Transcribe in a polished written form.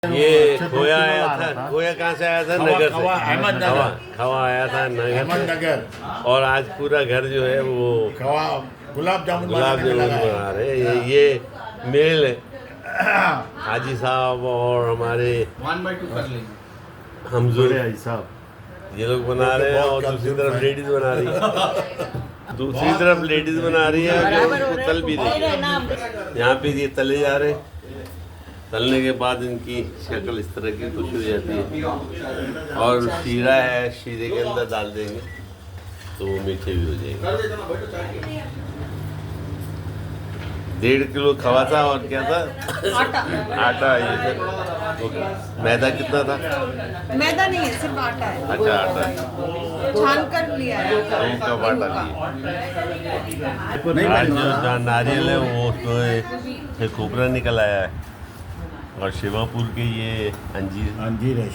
ये खोया आया था। खोया कहाँ से आया था? नगर से। खवा आया था नगर से। और आज पूरा घर जो है वो गुलाब जामुन बना रहे। ये मेल हाजी साहब और हमारे हमजूर साहब ये लोग बना रहे हैं, और दूसरी तरफ लेडीज बना रही है। दूसरी तरफ लेडीज बना रही है जो उसको तल भी रही है। यहाँ पे ये तले जा रहे हैं। तलने के बाद इनकी शक्ल इस तरह की खुश हो जाती है। और शीरा है, शीरे के अंदर डाल देंगे तो वो मीठे भी हो जाएंगे। 1.5 किलो खवा था और क्या था? आटा ये था। मैदा कितना था? मैदा नहीं है, सिर्फ आटा है। अच्छा, आटा है। छान कर लिया है। कब आटा लिया? आज जो नारियल है वो उसमें खोपरा निकल आया है। और शिवापुर के ये अंजीर है।